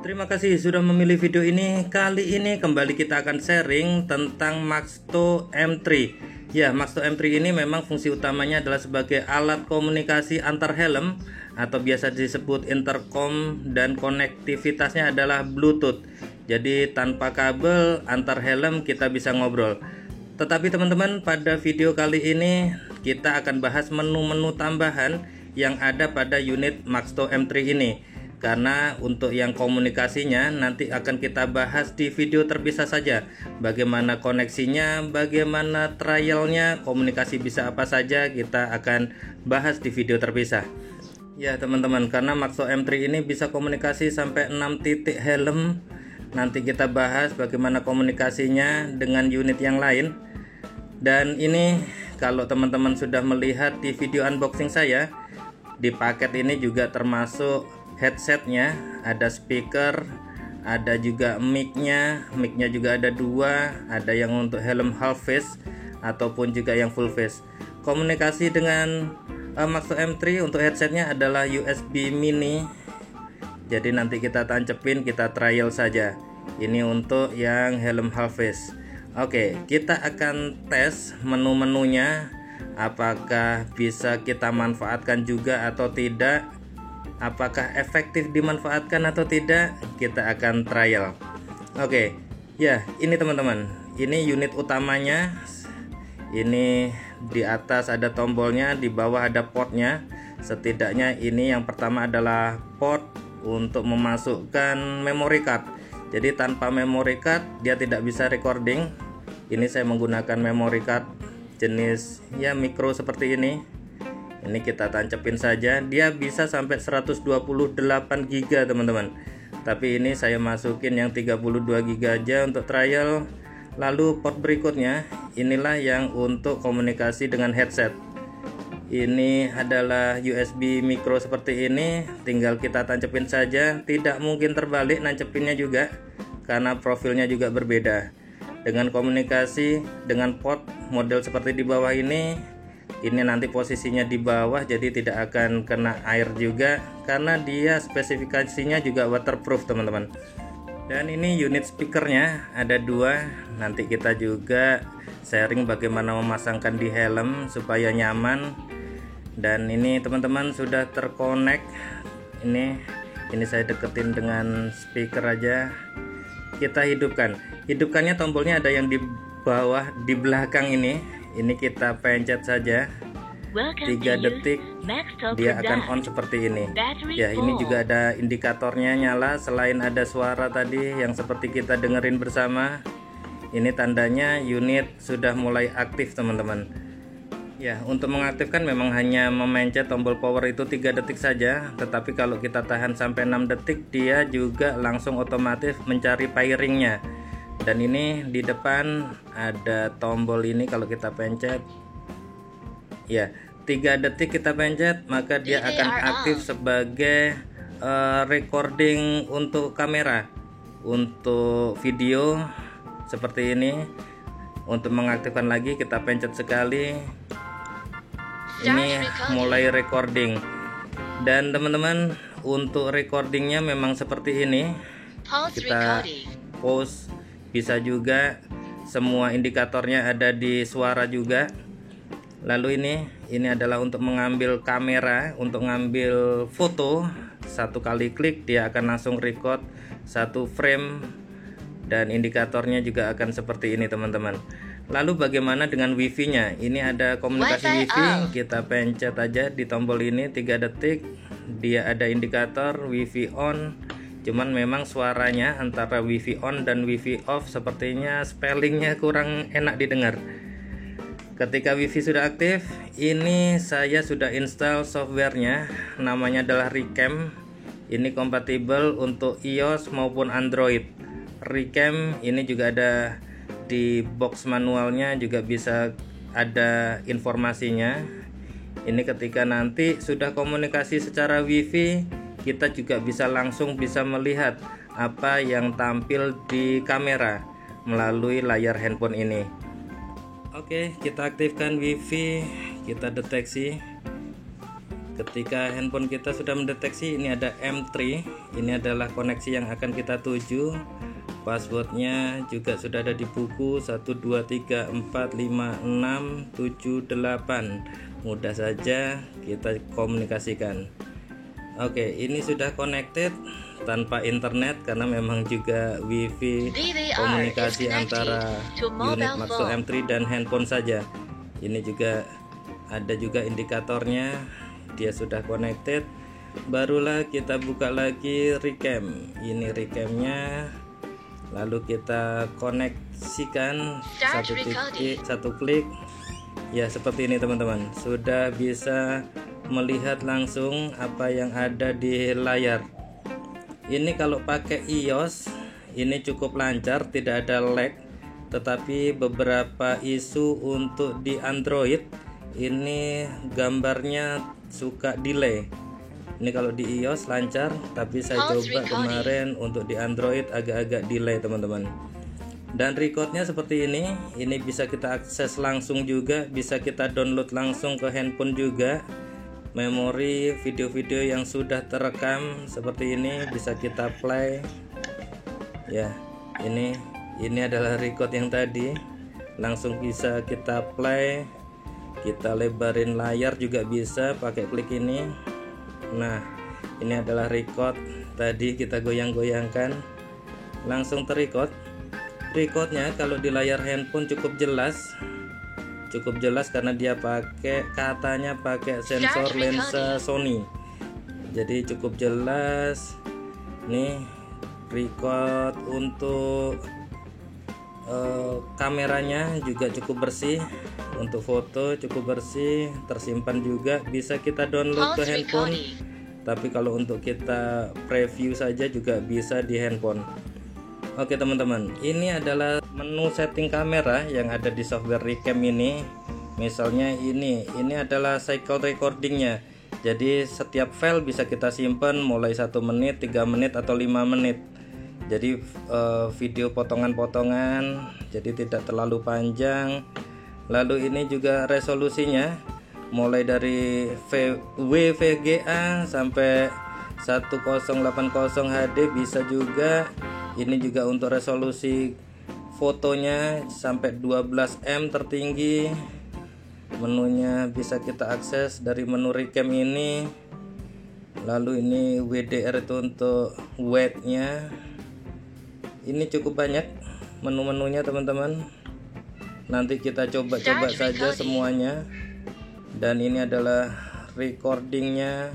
Terima kasih sudah memilih video ini. Kali ini kembali kita akan sharing tentang Maxto M3. Ya, Maxto M3 ini memang fungsi utamanya adalah sebagai alat komunikasi antar helm atau biasa disebut intercom, dan konektivitasnya adalah Bluetooth. Jadi tanpa kabel antar helm kita bisa ngobrol. Tetapi teman-teman, pada video kali ini kita akan bahas menu-menu tambahan yang ada pada unit Maxto M3 ini. Karena untuk yang komunikasinya nanti akan kita bahas di video terpisah saja. Bagaimana koneksinya, bagaimana trialnya, komunikasi bisa apa saja, kita akan bahas di video terpisah. Ya teman-teman, karena Maxto M3 ini bisa komunikasi sampai 6 titik helm. Nanti kita bahas bagaimana komunikasinya dengan unit yang lain. Dan ini kalau teman-teman sudah melihat di video unboxing saya, di paket ini juga termasuk headsetnya, ada speaker, ada juga micnya juga ada dua, ada yang untuk helm half face ataupun juga yang full face. Komunikasi dengan Maxto M3 untuk headsetnya adalah USB mini, jadi nanti kita tancepin, kita trial saja. Ini untuk yang helm half face. Oke, kita akan tes menu-menunya, apakah bisa kita manfaatkan juga atau tidak, apakah efektif dimanfaatkan atau tidak, kita akan trial. Oke, ya ini teman-teman, ini unit utamanya. Ini di atas ada tombolnya, di bawah ada portnya. Setidaknya ini yang pertama adalah port untuk memasukkan memory card. Jadi tanpa memory card dia tidak bisa recording. Ini saya menggunakan memory card jenis ya micro seperti ini. Ini kita tancepin saja, dia bisa sampai 128 GB teman-teman. Tapi ini saya masukin yang 32 GB aja untuk trial. Lalu port berikutnya, inilah yang untuk komunikasi dengan headset. Ini adalah USB micro seperti ini, tinggal kita tancepin saja. Tidak mungkin terbalik nancepinnya juga, karena profilnya juga berbeda. Dengan komunikasi dengan port model seperti di bawah ini nanti posisinya di bawah, jadi tidak akan kena air juga karena dia spesifikasinya juga waterproof teman-teman. Dan ini unit speakernya ada dua, nanti kita juga sharing bagaimana memasangkan di helm supaya nyaman. Dan ini teman-teman sudah terkonek. Ini saya deketin dengan speaker aja. Kita hidupkannya, tombolnya ada yang di bawah, di belakang ini kita pencet saja 3 detik, dia akan on seperti ini. Ya, ini juga ada indikatornya nyala. Selain ada suara tadi yang seperti kita dengerin bersama, ini tandanya unit sudah mulai aktif teman-teman. Ya, untuk mengaktifkan memang hanya memencet tombol power itu 3 detik saja. Tetapi kalau kita tahan sampai 6 detik, dia juga langsung otomatis mencari pairingnya. Dan ini di depan ada tombol ini, kalau kita pencet ya 3 detik kita pencet, maka dia akan aktif sebagai recording untuk kamera, untuk video seperti ini. Untuk mengaktifkan lagi kita pencet sekali, ini mulai recording. Dan teman-teman, untuk recordingnya memang seperti ini, kita pause. Bisa juga semua indikatornya ada di suara juga. Lalu ini adalah untuk mengambil kamera, untuk ngambil foto. 1 kali klik dia akan langsung record 1 frame, dan indikatornya juga akan seperti ini teman-teman. Lalu bagaimana dengan wifi nya? Ini ada komunikasi wifi, kita pencet aja di tombol ini 3 detik, dia ada indikator wifi on. Cuman memang suaranya antara wifi on dan wifi off sepertinya spellingnya kurang enak didengar. Ketika wifi sudah aktif, ini saya sudah install softwarenya, namanya adalah Recam. Ini kompatibel untuk iOS maupun Android. Recam ini juga ada di box manualnya, juga bisa ada informasinya. Ini ketika nanti sudah komunikasi secara wifi, kita juga langsung bisa melihat apa yang tampil di kamera melalui layar handphone ini. Oke, kita aktifkan wifi, kita deteksi. Ketika handphone kita sudah mendeteksi ini ada M3, ini adalah koneksi yang akan kita tuju. Passwordnya juga sudah ada di buku 12345678. Mudah saja kita komunikasikan. Oke, ini sudah connected tanpa internet karena memang juga wifi komunikasi antara unit Maxto M3 dan handphone saja. Ini juga ada juga indikatornya, dia sudah connected. Barulah kita buka lagi recam. Ini recamnya, lalu kita koneksikan satu klik. Ya, seperti ini teman-teman, sudah bisa melihat langsung apa yang ada di layar. Ini kalau pakai iOS ini cukup lancar, tidak ada lag. Tetapi beberapa isu untuk di Android ini gambarnya suka delay. Ini kalau di iOS lancar, tapi saya coba kemarin untuk di Android agak-agak delay teman-teman. Dan recordnya seperti ini bisa kita akses langsung juga, bisa kita download langsung ke handphone juga. Memori video-video yang sudah terekam seperti ini bisa kita play. Ya, ini adalah record yang tadi, langsung bisa kita play. Kita lebarin layar juga bisa pakai klik ini. Nah, ini adalah record tadi, kita goyang-goyangkan langsung terrecord. Recordnya kalau di layar handphone cukup jelas karena dia katanya pakai sensor lensa Sony, jadi cukup jelas. Nih record untuk kameranya juga cukup bersih, untuk foto cukup bersih, tersimpan juga, bisa kita download ke handphone. Tapi kalau untuk kita preview saja juga bisa di handphone. Oke teman-teman, ini adalah menu setting kamera yang ada di software Recam ini. Misalnya ini adalah cycle recordingnya. Jadi setiap file bisa kita simpan mulai 1 menit, 3 menit atau 5 menit. Jadi video potongan-potongan, jadi tidak terlalu panjang. Lalu ini juga resolusinya mulai dari WVGA sampai 1080 HD bisa juga. Ini juga untuk resolusi fotonya sampai 12M tertinggi. Menunya bisa kita akses dari menu Recam ini. Lalu ini WDR itu untuk weight-nya. Ini cukup banyak menu-menunya teman-teman. Nanti kita coba-coba saja semuanya. Dan ini adalah recordingnya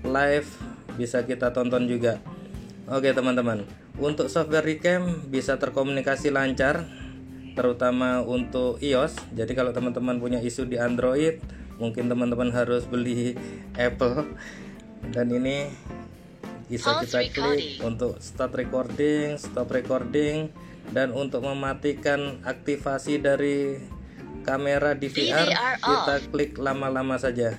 live, bisa kita tonton juga. Oke teman-teman, untuk software Recam bisa terkomunikasi lancar, terutama untuk iOS. Jadi kalau teman-teman punya isu di Android, mungkin teman-teman harus beli Apple. Dan ini bisa kita klik untuk start recording, stop recording, dan untuk mematikan aktivasi dari kamera DVR kita klik lama-lama saja.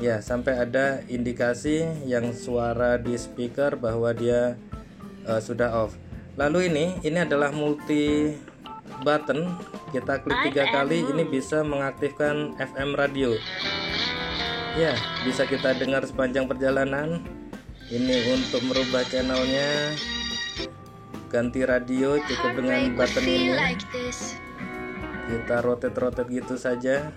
Ya, sampai ada indikasi yang suara di speaker bahwa dia sudah off. Lalu ini adalah multi button. Kita klik 3 kali, ini bisa mengaktifkan FM radio. Ya, bisa kita dengar sepanjang perjalanan. Ini untuk merubah channelnya, ganti radio cukup dengan button ini. Kita rotate gitu saja,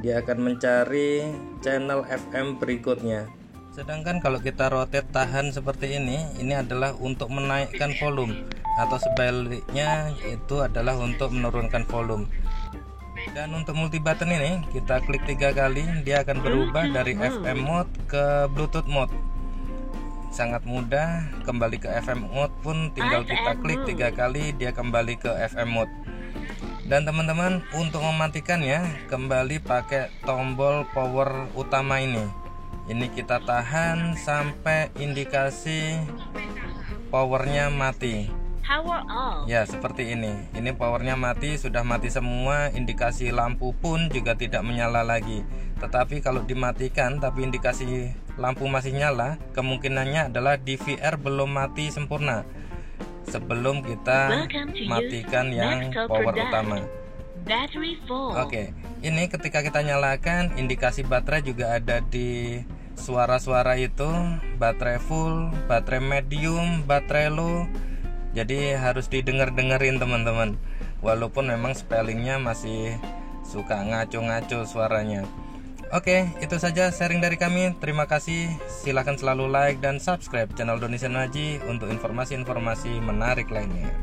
dia akan mencari channel FM berikutnya. Sedangkan kalau kita rotate tahan seperti ini adalah untuk menaikkan volume, atau sebaliknya itu adalah untuk menurunkan volume. Dan untuk multi button ini kita klik 3 kali, dia akan berubah dari FM mode ke Bluetooth mode. Sangat mudah, kembali ke FM mode pun tinggal kita klik 3 kali, dia kembali ke FM mode. Dan teman-teman, untuk mematikannya kembali pakai tombol power utama ini. Ini kita tahan sampai indikasi powernya mati. Ya, seperti ini. Ini powernya mati, sudah mati semua. Indikasi lampu pun juga tidak menyala lagi. Tetapi kalau dimatikan tapi indikasi lampu masih nyala, kemungkinannya adalah DVR belum mati sempurna sebelum kita matikan yang power utama. Battery full. Oke, ini ketika kita nyalakan, indikasi baterai juga ada di suara-suara itu. Baterai full, baterai medium, baterai low. Jadi harus didengar-dengerin teman-teman. Walaupun memang spellingnya masih suka ngaco-ngaco suaranya. Oke, itu saja sharing dari kami. Terima kasih. Silahkan selalu like dan subscribe channel Doni Senoaji untuk informasi-informasi menarik lainnya.